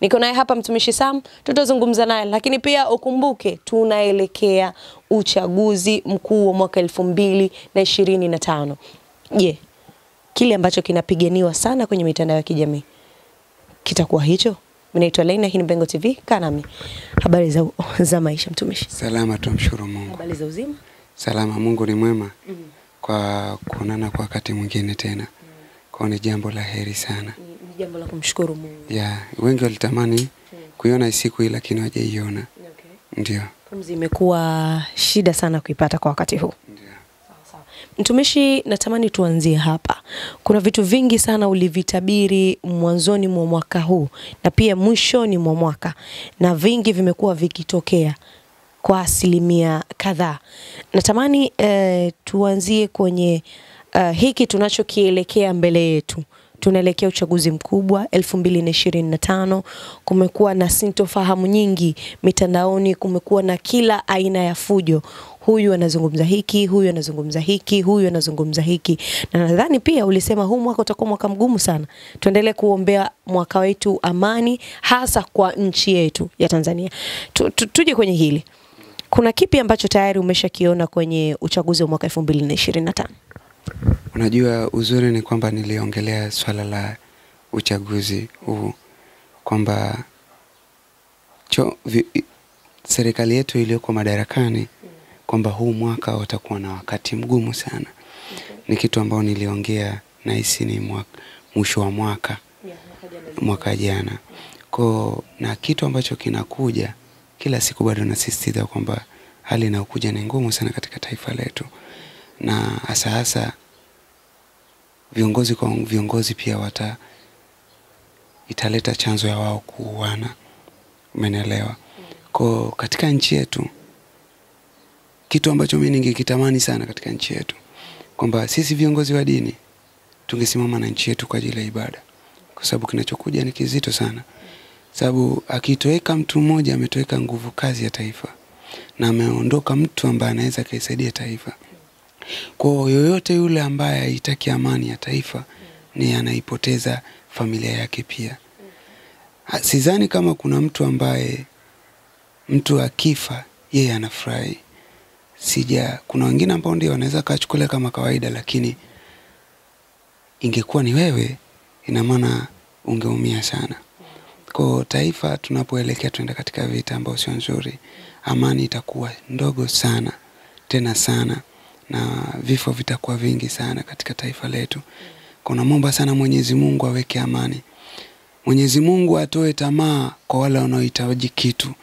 Niko naye hapa mtumishi Sam, tutazungumza naye, lakini pia ukumbuke tunaelekea uchaguzi mkuu wa mwaka 2025. Je, kile ambacho kinapiganiwa sana kwenye mitandao ya kijamii kitakuwa hicho? Mimi naitwa Laina, hii ni Bengo TV, kaa nami. Habari za maisha mtumishi? Salama, tumshukuru Mungu. Habari za uzima? Salama, Mungu ni mwema. Kwa kuonana kwa wakati mwingine tena. Kwa ni jambo la heri sana. Ni jambo la kumshukuru Mungu. Wengi walitamani kuiona siku hii lakini hawajaiona. Ndio. Pumzi imekuwa shida sana kuipata kwa wakati huu. Ndio. Sawa. Mtumishi, natamani tuanzie hapa. Kuna vitu vingi sana ulivitabiri mwanzoni mwa mwaka huu na pia mwishoni mwa mwaka, na vingi vimekuwa vikitokea kwa asilimia kadhaa. Natamani tuanzie kwenye hiki tunachokielekea mbele yetu. Tunaelekea uchaguzi mkubwa 2025. Kumekuwa na sintofahamu nyingi mitandaoni, kumekuwa na kila aina ya fujo. Huyu anazungumza hiki, huyu anazungumza hiki, huyu anazungumza hiki. Na nadhani pia ulisema huu mwaka utakuwa mwaka mgumu sana. Tuendelee kuombea mwaka wetu amani, hasa kwa nchi yetu ya Tanzania. Tuje kwenye hili. Kuna kipi ambacho tayari umeshakiona kwenye uchaguzi wa mwaka 2025? Unajua uzuri ni kwamba niliongelea swala la uchaguzi huu kwamba serikali yetu iliyoko madarakani kwamba huu mwaka utakuwa na wakati mgumu sana. Ni kitu ambao niliongea na hisi ni mwisho wa mwaka jana. Na kitu ambacho kinakuja kila siku bado nasisitiza kwamba hali inayokuja ni ngumu sana katika taifa letu. Na hasa viongozi pia italeta chanzo ya wao kuuana. Umeelewa? Katika nchi yetu kitu ambacho mimi ningekitamani sana katika nchi yetu kwamba sisi viongozi wa dini tungesimama na nchi yetu kwa ajili ya ibada. Kwa sababu kinachokuja ni kizito sana. Sababu akitoweka mtu mmoja ametoweka nguvu kazi ya taifa. Na ameondoka mtu ambaye anaweza kaisaidia taifa. Kwa yoyote yule ambaye haitaki amani ya taifa ni anaipoteza familia yake pia. Sidhani kama kuna mtu ambaye mtu akifa yeye anafurahi. Kuna wengine ambao ndio wanaweza kachukulia kama kawaida, lakini ingekuwa ni wewe ina maana ungeumia sana. Kwa taifa tunapoelekea tuenda katika vita ambao sio nzuri, amani itakuwa ndogo sana, tena sana, na vifo vitakuwa vingi sana katika taifa letu. Kuna muomba sana Mwenyezi Mungu aweke amani. Mwenyezi Mungu atoe tamaa kwa wale wanaohitaji kitu.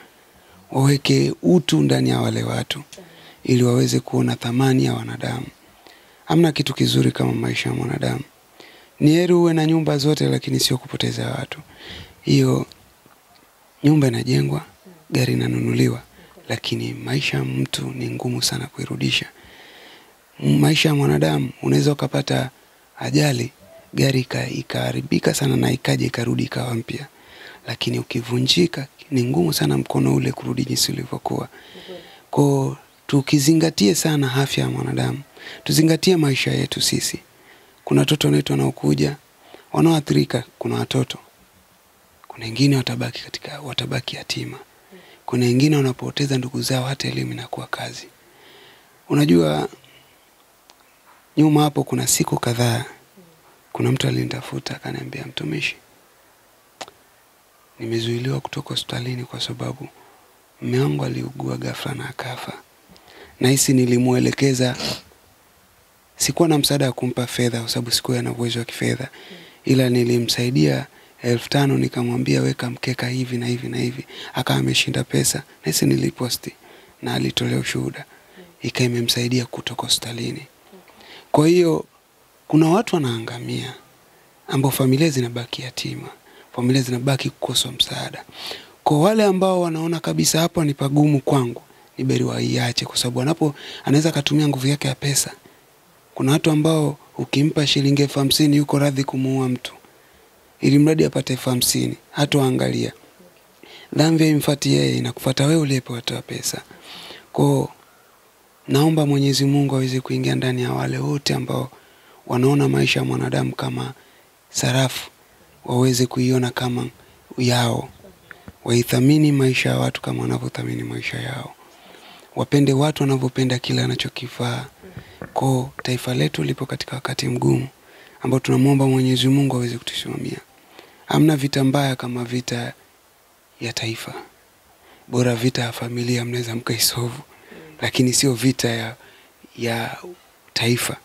Waweke utu ndani ya wale watu ili waweze kuona thamani ya wanadamu. Hamna kitu kizuri kama maisha ya mwanadamu. Ni heri uwe na nyumba zote lakini sio kupoteza watu. Hiyo nyumba inajengwa, gari inanunuliwa, lakini maisha ya mtu ni ngumu sana kuirudisha. Maisha ya mwanadamu unaweza ukapata ajali, gari ikaharibika sana na ikaje ikarudi ikawa mpya. Lakini ukivunjika ni ngumu sana mkono ule kurudi jinsi ulivyokuwa. Kwa tukizingatie sana afya ya mwanadamu, tuzingatie maisha yetu sisi. Kuna watoto wetu wanaokuja, wanaoathirika, kuna watoto. Kuna wengine watabaki yatima. Kuna wengine wanapoteza ndugu zao hata elimu inakuwa kazi. Unajua nyuma hapo kuna siku kadhaa kuna mtu alinitafuta akaniambia, mtumishi, nimezuiliwa kutoka hospitalini kwa sababu mume wangu aliugua ghafla na akafa. Na hisi nilimuelekeza, sikuwa na msaada wa kumpa fedha kwa sababu sikuwa na uwezo wa kifedha, ila nilimsaidia 1500, nikamwambia weka mkeka hivi na hivi na hivi. Akawa ameshinda pesa. Na hisi niliposti na alitolea ushuhuda. Imemsaidia kutoka hospitalini. Kwa hiyo kuna watu wanaangamia ambao familia zinabaki yatima, familia zinabaki kukosa msaada. Kwa wale ambao wanaona kabisa hapa ni pagumu kwangu, ni beri waiache kwa sababu anaweza kutumia nguvu yake ya pesa. Kuna watu ambao ukimpa shilingi 50 yuko radhi kumuua mtu ili mradi apate 50, hatoangalia. Dhambi imfuati yeye, inakufuata wewe uliyepewa pesa. Kwa naomba Mwenyezi Mungu aweze kuingia ndani ya wale wote ambao wanaona maisha ya mwanadamu kama sarafu, waweze kuiona kama yao, waithamini maisha ya watu kama wanavyothamini maisha yao, wapende watu wanavyopenda kile anachokifaa. Kwa taifa letu lipo katika wakati mgumu ambao tunamwomba Mwenyezi Mungu aweze kutusimamia. Hamna vita mbaya kama vita ya taifa. Bora vita ya familia mnaweza mkaisolve, lakini sio vita ya taifa.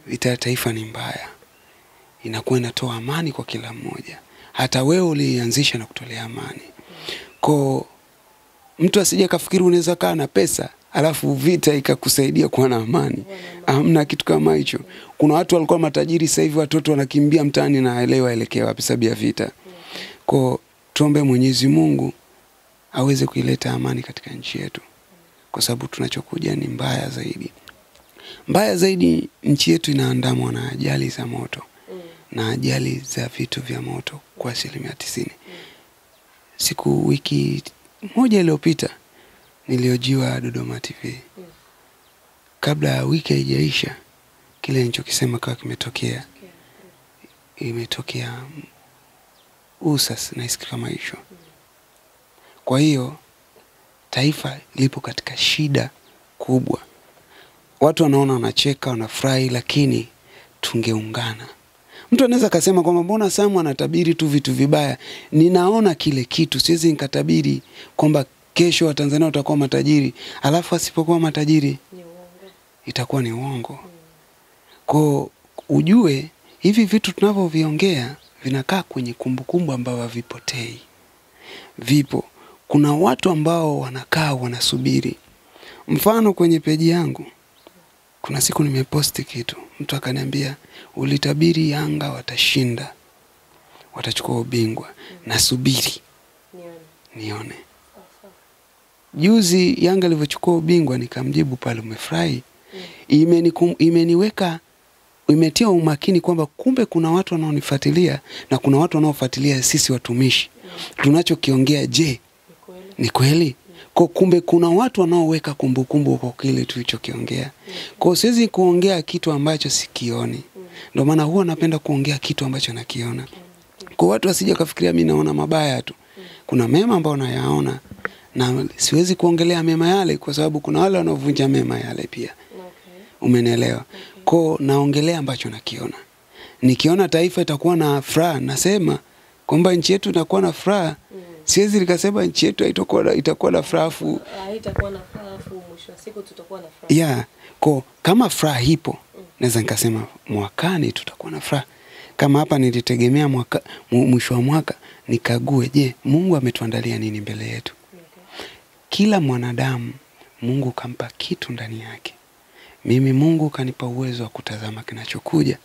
Vita ya taifa ni mbaya. Inakuwa inatoa amani kwa kila mmoja. Hata wewe ulianzisha na kutolea amani. Kwa mtu asije kafikiri unaweza kaa na pesa alafu vita ikakusaidia kuwa na amani. Hamna kitu kama hicho. Kuna watu walikuwa matajiri, sasa hivi watoto wanakimbia mtaani na haelewi aelekea wapi sababu ya vita. Kwa tuombe Mwenyezi Mungu aweze kuileta amani katika nchi yetu, kwa sababu tunachokuja ni mbaya zaidi. Mbaya zaidi, nchi yetu inaandamwa na ajali za moto na ajali za vitu vya moto kwa 90%. Wiki moja iliyopita niliojiwa Dodoma TV. Kabla ya wiki haijaisha, kile nilichokisema kwa kimetokea. Imetokea usas na isi kama hicho. Kwa hiyo taifa lipo katika shida kubwa. Watu wanaona wanacheka, wanafurahi, lakini tungeungana. Mtu anaweza kusema kwamba mbona Samu anatabiri tu vitu vibaya? Ninaona kile kitu, siwezi nikatabiri kwamba kesho Watanzania watakuwa matajiri, alafu asipokuwa matajiri itakuwa ni uongo. Kwa ujue hivi vitu tunavyoviongea vinakaa kwenye kumbukumbu ambao havipotei. Vipo. Kuna watu ambao wanakaa wanasubiri. Mfano kwenye peji yangu, kuna siku nimeposti kitu, mtu akaniambia ulitabiri Yanga watashinda, watachukua ubingwa. Nasubiri nione. Juzi Yanga ilivyochukua ubingwa nikamjibu pale, umefurahi? Imeniweka, imetia umakini kwamba kumbe kuna watu wanaonifuatilia na kuna watu wanaofuatilia sisi watumishi. Tunachokiongea je, ni kweli? Kwa kumbe kuna watu wanaoweka kumbukumbu kwa kile tulichokiongea. Kwa siwezi kuongea kitu ambacho sikioni. Ndio maana huwa napenda kuongea kitu ambacho nakiona. Kwa watu wasije kafikiria mimi naona mabaya tu. Kuna mema ambao nayaona na siwezi kuongelea mema yale kwa sababu kuna wale wanaovunja mema yale pia. Umenielewa? Kwa naongelea ambacho nakiona. Nikiona taifa itakuwa na furaha, nasema kwamba nchi yetu itakuwa na furaha. Siwezi nikasema nchi yetu itakuwa na furaha. Haitakuwa na furaha, mwisho wa siku tutakuwa na furaha. Yeah. Kwa kama furaha ipo, naweza nikasema mwakani tutakuwa na furaha. Kama hapa nilitegemea mwisho wa mwaka nikague, je, Mungu ametuandalia nini mbele yetu? Kila mwanadamu Mungu kampa kitu ndani yake. Mimi Mungu kanipa uwezo wa kutazama kinachokuja.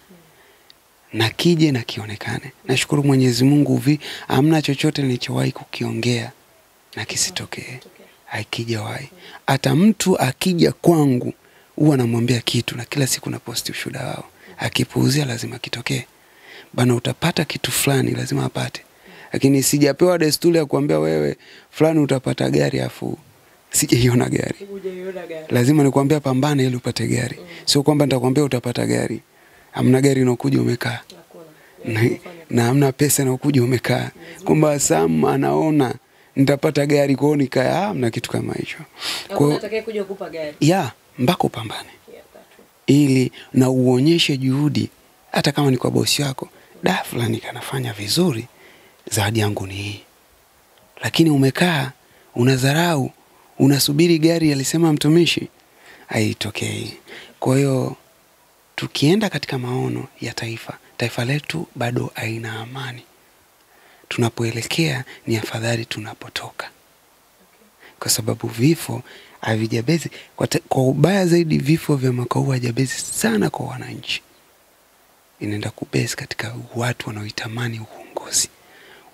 Na kije na kionekane. Nashukuru Mwenyezi Mungu hamna chochote nilichowahi kukiongea na kisitokee. Hakijawahi. Hata mtu akija kwangu huwa namwambia kitu na kila siku na posti ushuhuda wao. Akipuuzia lazima kitokee. Bana utapata kitu fulani lazima apate. Lakini sijapewa desturi ya kuambia wewe fulani utapata gari afu sijaiona gari. Lazima nikwambia pambane ili upate gari. Sio kwamba nitakwambia utapata gari. Hamna gari inakuja umekaa. Na hamna pesa inakuja umekaa. Kwamba Sam anaona nitapata gari kwao nikaa, hamna kitu kama hicho. Kwa unataka kuja kukupa gari. Mbako pambane. Ili na uonyeshe juhudi hata kama ni kwa bosi wako. Fulani kanafanya vizuri, zawadi yangu ni hii. Lakini umekaa, unadharau, unasubiri gari alisema mtumishi, haitokei. Kwa hiyo tukienda katika maono ya taifa letu bado haina amani. Tunapoelekea ni afadhali tunapotoka. Kwa sababu vifo havijabezi, kwa ubaya zaidi vifo vya mwaka huu havijabezi sana kwa wananchi. Inaenda kubezi katika watu wanaoitamani uongozi,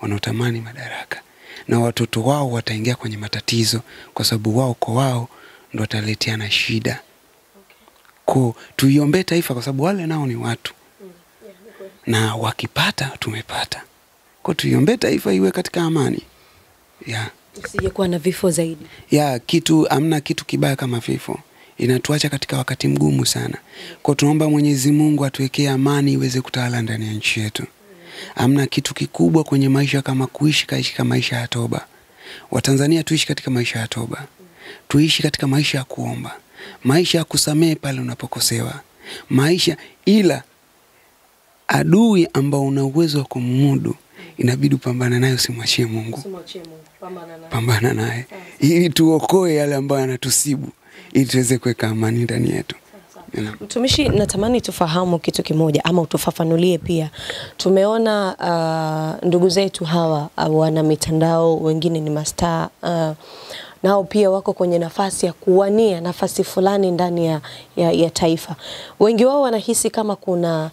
wanaotamani madaraka, na watoto wao wataingia kwenye matatizo kwa sababu wao ndo wataleteana shida. Kwa tuiombe taifa kwa sababu wale nao ni watu. Na wakipata tumepata. Kwa tuiombe taifa iwe katika amani. Usije kuwa na vifo zaidi. Hamna kitu kibaya kama vifo. Inatuacha katika wakati mgumu sana. Kwa tunaomba Mwenyezi Mungu atuwekee amani iweze kutawala ndani ya nchi yetu. Hamna kitu kikubwa kwenye maisha kama kuishi kama maisha ya toba. Watanzania tuishi katika maisha ya toba. Tuishi katika maisha ya kuomba. Maisha ya kusamehe pale unapokosewa. Maisha ila adui ambao una uwezo wa kumudu inabidi upambane naye, usimwachie Mungu. Pambana naye. Ili tuokoe yale ambayo yanatusibu, ili tuweze kuweka amani ndani yetu. Mtumishi, natamani tufahamu kitu kimoja ama utufafanulie pia. Tumeona ndugu zetu hawa wana mitandao, wengine ni mastaa, nao pia wako kwenye nafasi ya kuwania nafasi fulani ndani ya taifa. Wengi wao wanahisi kama kuna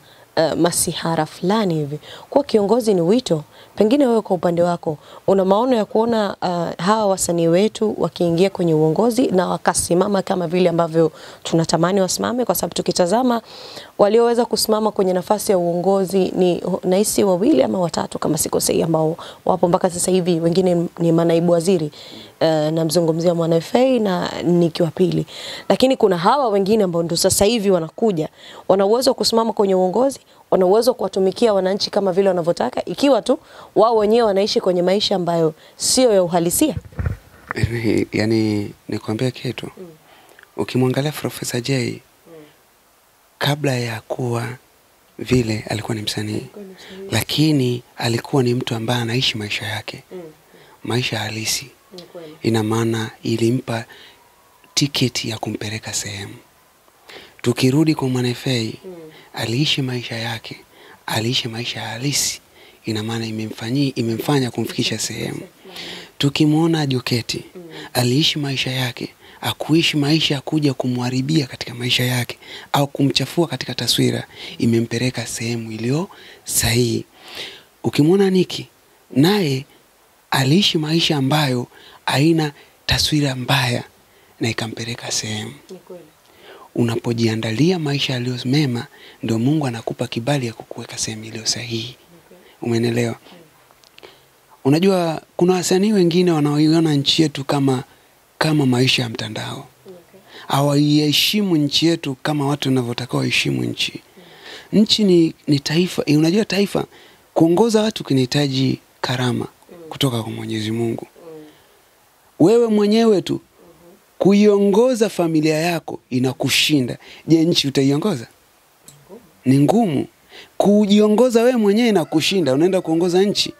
masihara fulani hivi. Kwa kiongozi ni wito. Pengine wewe kwa upande wako una maono ya kuona hawa wasanii wetu wakiingia kwenye uongozi na wakasimama kama vile ambavyo tunatamani wasimame? Kwa sababu tukitazama walioweza kusimama kwenye nafasi ya uongozi ni nahisi 2 ama 3 kama sikosei, ambao wapo mpaka sasa hivi. Wengine ni manaibu waziri, namzungumzia Mwanaifei na Niki wa Pili. Lakini kuna hawa wengine ambao ndio sasa hivi wanakuja, wana uwezo kusimama kwenye uongozi, wana uwezo kuwatumikia wananchi kama vile wanavyotaka, ikiwa tu wao wenyewe wanaishi kwenye maisha ambayo sio ya uhalisia. Yani nikwambia kitu. Ukimwangalia Professor Jay, kabla ya kuwa vile alikuwa ni msanii, lakini alikuwa ni mtu ambaye anaishi maisha yake. Maisha halisi. Ina maana ilimpa tiketi ya kumpeleka sehemu. Tukirudi kwa Mwanaifei, aliishi maisha yake, aliishi maisha halisi. Ina maana imemfanya kumfikisha sehemu. Tukimwona Joketi, aliishi maisha yake, akuishi maisha kuja kumharibia katika maisha yake au kumchafua katika taswira, imempeleka sehemu iliyo sahihi. Ukimwona Niki, naye aliishi maisha ambayo haina taswira mbaya na ikampeleka sehemu. Unapojiandalia maisha yaliyo mema, ndio Mungu anakupa kibali ya kukuweka sehemu iliyo sahihi. Umeelewa? Unajua kuna wasanii wengine wanaoiona nchi yetu kama maisha ya mtandao. Hawaiheshimu nchi yetu kama watu wanavyotaka waheshimu nchi. Nchi ni taifa. Unajua taifa kuongoza watu kinahitaji karama kutoka kwa Mwenyezi Mungu. Wewe mwenyewe tu kuiongoza familia yako inakushinda. Je, nchi utaiongoza? Ni ngumu. Kujiongoza wewe mwenyewe inakushinda, unaenda kuongoza nchi?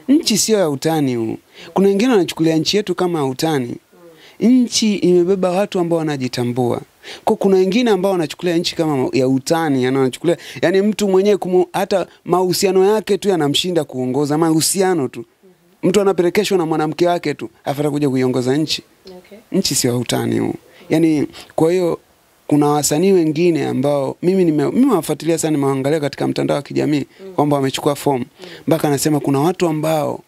Nchi sio ya utani huu. Kuna wengine wanachukulia nchi yetu kama utani. Nchi imebeba watu ambao wanajitambua. Kuna wengine ambao wanachukulia nchi kama ya utani, wanachukulia yani mtu mwenyewe hata mahusiano yake tu yanamshinda kuongoza, mahusiano tu. Mtu anapelekeshwa na mwanamke wake tu, afata kuja kuiongoza nchi. Nchi sio utani huu. Yani kwa hiyo kuna wasanii wengine ambao mimi wafuatilia sana, nimeangalia katika mtandao wa kijamii kwamba wamechukua form. Mpaka anasema kuna watu ambao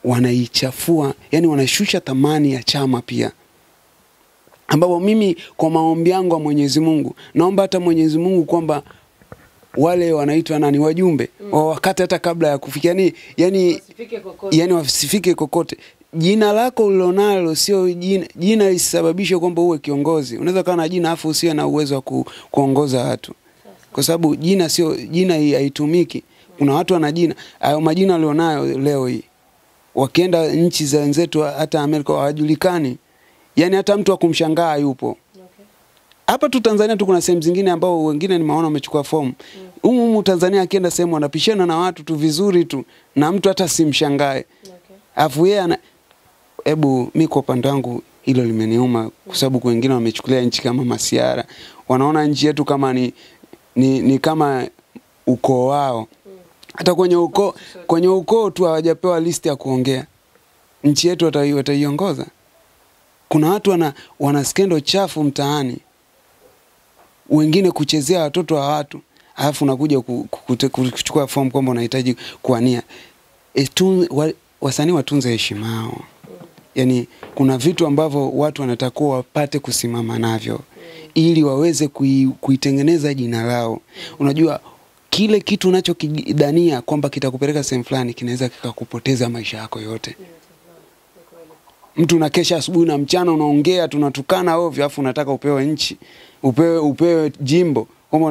wanaichafua, yani wanashusha thamani ya chama pia. Ambao mimi kwa maombi yangu wa Mwenyezi Mungu, naomba hata Mwenyezi Mungu kwamba wale wanaitwa nani wajumbe, wakati hata kabla ya kufikia yani wasifike kokote. Jina lako ulilonalo sio jina lisababishe kwamba uwe kiongozi. Unaweza kuwa na jina afu usiwe na uwezo wa kuongoza watu. Kwa sababu jina haitumiki. Kuna watu wana jina, hayo majina walionayo leo hii, wakienda nchi za wenzetu hata Amerika hawajulikani. Yani hata mtu wa kumshangaa yupo. Hapa tu Tanzania tu kuna sehemu zingine ambao wengine nimeona wamechukua fomu. Humu Tanzania akienda sehemu wanapishana na watu tu vizuri tu na mtu hata simshangae. Afu yeye mimi kwa upande wangu hilo limeniuma, kwa sababu wengine wamechukulia nchi kama masiara. Wanaona nchi yetu kama ni kama ukoo wao. Hata kwenye ukoo tu hawajapewa list ya kuongea. Nchi yetu wataiongoza. Kuna watu wana skendo chafu mtaani. Wengine kuchezea watoto wa watu. Alafu unakuja kuchukua form kwamba unahitaji kuania. Wasanii watunze heshima yao. Yani kuna vitu ambavyo watu wanatakiwa wapate kusimama navyo ili waweze kuitengeneza jina lao. Unajua kile kitu unachokidania kwamba kitakupeleka sehemu fulani kinaweza kikakupoteza maisha yako yote. Mtu unakesha asubuhi na mchana unaongea tunatukana ovyo, afu unataka upewe nchi, upewe jimbo, kama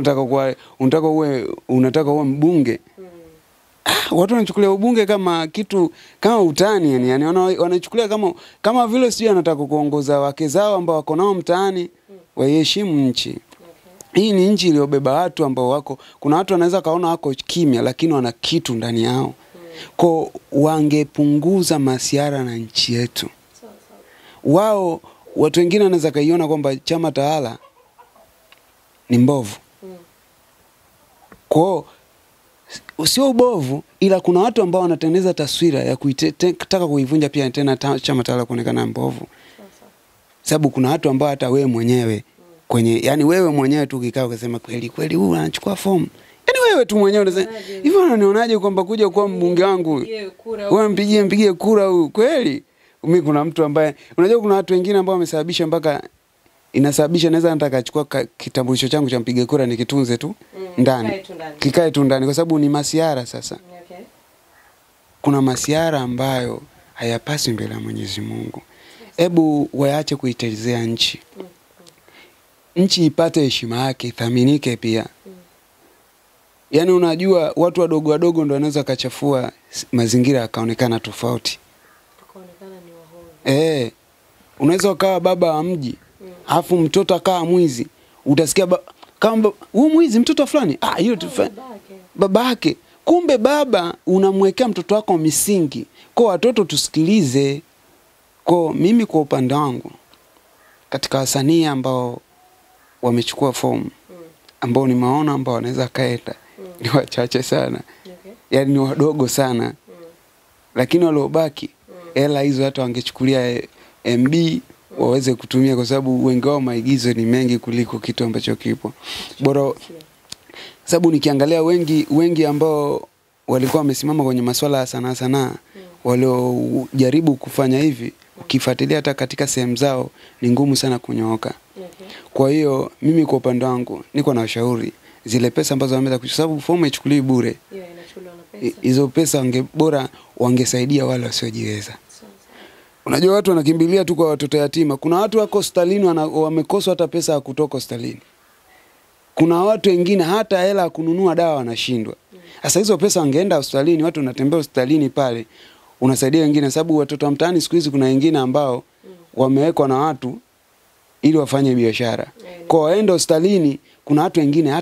unataka uwe mbunge. watu wanachukulia ubunge kama kitu kama utani yani wanachukulia kama vile sio anataka kuongoza wake zao ambao wako nao mtaani. Waheshimu nchi. Hii ni nchi iliyobeba watu ambao wako, kuna watu wanaweza kaona wako kimya lakini wana kitu ndani yao. Kwa wangepunguza masiara na nchi yetu. Wao watu wengine wanaweza kaiona kwamba chama tawala ni mbovu. Kwa sio ubovu, ila kuna watu ambao wanatengeneza taswira ya kutaka kuivunja pia tena chama tawala kuonekana mbovu. Sababu kuna watu ambao hata wewe mwenyewe kwenye, yani wewe mwenyewe tu ukikao ukasema kweli huyu anachukua fomu. Yani wewe tu mwenyewe unasema hivi, unanionaje kwamba kuja kuwa mbunge wangu? Wewe mpigie kura huyu kweli? Mimi kuna mtu ambaye unajua kuna watu wengine ambao wamesababisha mpaka inasababisha naweza nataka achukua kitambulisho changu cha mpige kura nikitunze tu ndani. Kikae tu ndani kwa sababu ni masiara sasa. Kuna masiara ambayo hayapaswi mbele ya Mwenyezi Mungu. Hebu waache kuitezea nchi. Nchi ipate heshima yake, ithaminike pia. Yani unajua watu wadogo wadogo ndio wanaweza kachafua mazingira yakaonekana tofauti. Unaweza ukawa baba wa mji, alafu mtoto akawa mwizi. Utasikia kama huyu mwizi mtoto fulani, hiyo babake. Kumbe baba unamwekea mtoto wako misingi. Kwa watoto tusikilize. Kwa mimi kwa upande wangu katika wasanii ambao wamechukua fomu ambao ni maona ambao wanaweza kaenda ni wachache sana. Yaani ni wadogo sana. Lakini waliobaki hela hizo hata wangechukulia MB waweze kutumia kwa sababu wengi wao maigizo ni mengi kuliko kitu ambacho kipo. Bora sababu nikiangalia wengi ambao walikuwa wamesimama kwenye masuala ya sanaa waliojaribu kufanya hivi, ukifuatilia hata katika sehemu zao ni ngumu sana kunyooka. Kwa hiyo mimi kwa upande wangu niko na ushauri zile pesa ambazo wameweza, kwa sababu fomu ichukuliwi bure. Inachukuliwa na pesa. Hizo pesa bora wangesaidia wale wasiojiweza. Unajua watu wanakimbilia tu kwa watoto yatima. Kuna watu wako hospitalini wamekosa hata pesa ya kutoka hospitalini. Kuna watu wengine hata hela ya kununua dawa wanashindwa. Sasa hizo pesa wangeenda hospitalini, watu wanatembea hospitalini pale. Unasaidia wengine sababu watoto wa mtaani siku hizi kuna wengine ambao wamewekwa na watu ili wafanye biashara. Kwa waende hospitalini, kuna watu wengine hata